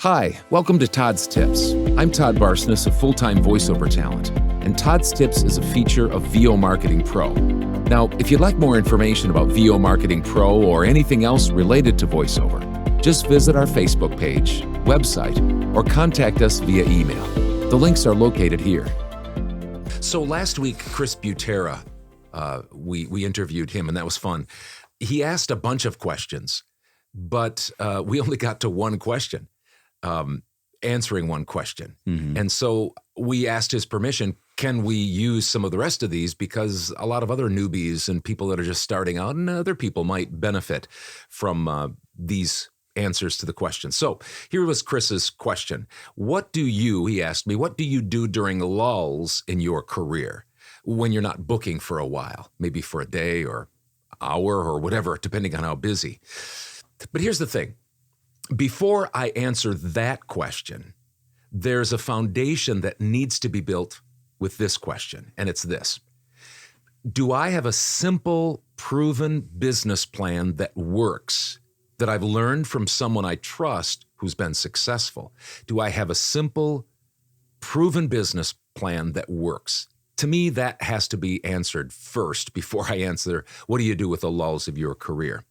Hi, welcome to Todd's Tips. I'm Todd Buisness, a full-time voiceover talent, and Todd's Tips is a feature of VO Marketing Pro. Now, if you'd like more information about VO Marketing Pro or anything else related to voiceover, just visit our Facebook page, website, or contact us via email. The links are located here. So last week, Chris Butera, we interviewed him, and that was fun. He asked a bunch of questions, but we only got to one question. Answering one question. Mm-hmm. And so we asked his permission, can we use some of the rest of these? Because a lot of other newbies and people that are just starting out and other people might benefit from these answers to the question. So here was Chris's question. He asked me, what do you do during lulls in your career when you're not booking for a while, maybe for a day or hour or whatever, depending on how busy. But here's the thing. Before I answer that question, there's a foundation that needs to be built with this question, and it's this. Do I have a simple, proven business plan that works, that I've learned from someone I trust who's been successful? Do I have a simple, proven business plan that works? To me, that has to be answered first before I answer, what do you do with the lulls of your career?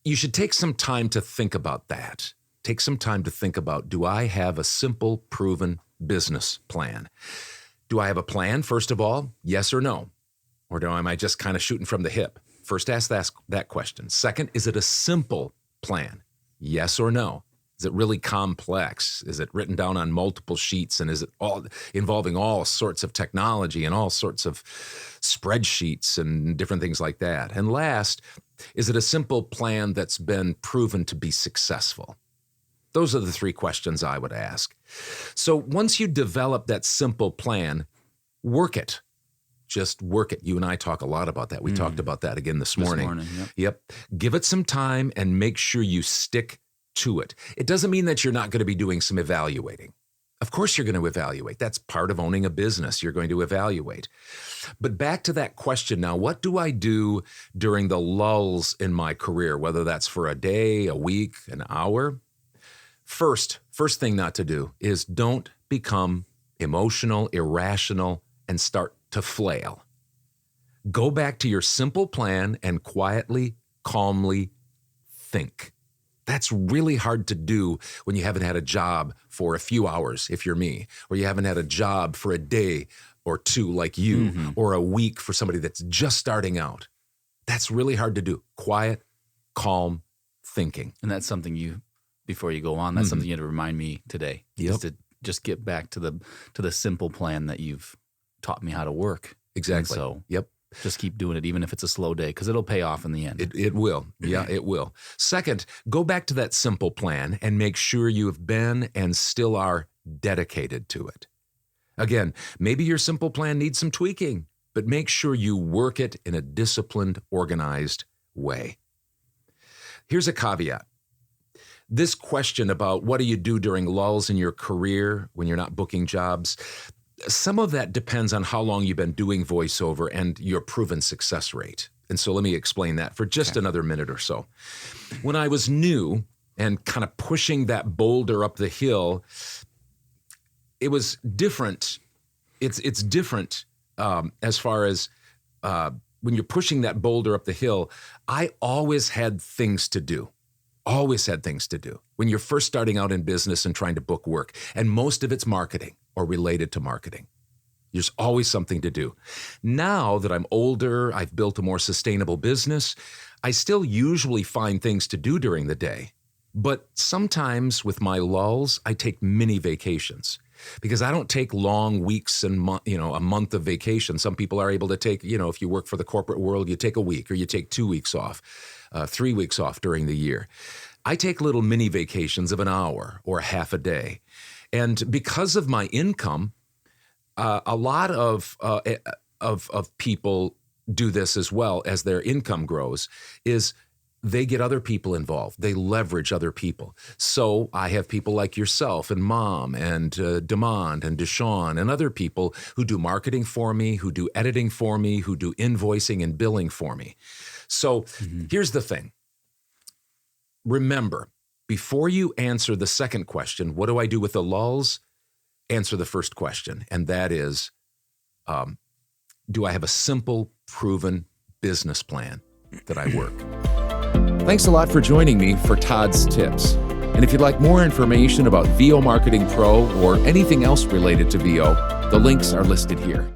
You should take some time to think about that. Take some time to think about, do I have a simple, proven business plan? Do I have a plan, first of all? Yes or no? Or am I just kind of shooting from the hip? First, ask that question. Second, is it a simple plan? Yes or no? Is it really complex? Is it written down on multiple sheets? And is it all involving all sorts of technology and all sorts of spreadsheets and different things like that? And last, is it a simple plan that's been proven to be successful? Those are the three questions I would ask. So once you develop that simple plan, work it. Just work it. You and I talk a lot about that. We talked about that again this morning. Yep. Give it some time and make sure you stick to it. It doesn't mean that you're not going to be doing some evaluating. Of course you're going to evaluate. That's part of owning a business. You're going to evaluate. But back to that question now, what do I do during the lulls in my career, whether that's for a day, a week, an hour? First thing not to do is don't become emotional, irrational, and start to flail. Go back to your simple plan and quietly, calmly think. That's really hard to do when you haven't had a job for a few hours, if you're me, or you haven't had a job for a day or two like you, or a week for somebody that's just starting out. That's really hard to do. Quiet, calm thinking. And that's something before you go on, that's something you had to remind me today. Yep. Is to just get back to the simple plan that you've taught me how to work. Exactly. And so yep. Just keep doing it, even if it's a slow day, because it'll pay off in the end. It will. Yeah, it will. Second, go back to that simple plan and make sure you have been and still are dedicated to it. Again, maybe your simple plan needs some tweaking, but make sure you work it in a disciplined, organized way. Here's a caveat. This question about what do you do during lulls in your career when you're not booking jobs, some of that depends on how long you've been doing voiceover and your proven success rate. And so let me explain that for just another minute or so. When I was new and kind of pushing that boulder up the hill, it was different. It's different as far as when you're pushing that boulder up the hill, I always had things to do. Always had things to do when you're first starting out in business and trying to book work. And most of it's marketing or related to marketing. There's always something to do. Now that I'm older, I've built a more sustainable business, I still usually find things to do during the day. But sometimes with my lulls, I take mini vacations because I don't take long weeks and a month of vacation. Some people are able to take, if you work for the corporate world, you take a week or you take 2 weeks off. 3 weeks off during the year. I take little mini vacations of an hour or half a day. And because of my income, a lot of people do this as well as their income grows, is they get other people involved. They leverage other people. So I have people like yourself and Mom and Demond and Deshawn and other people who do marketing for me, who do editing for me, who do invoicing and billing for me. So here's the thing. Remember, before you answer the second question, what do I do with the lulls? Answer the first question, and that is, do I have a simple, proven business plan that I work? Thanks a lot for joining me for Todd's Tips. And if you'd like more information about VO Marketing Pro or anything else related to VO, the links are listed here.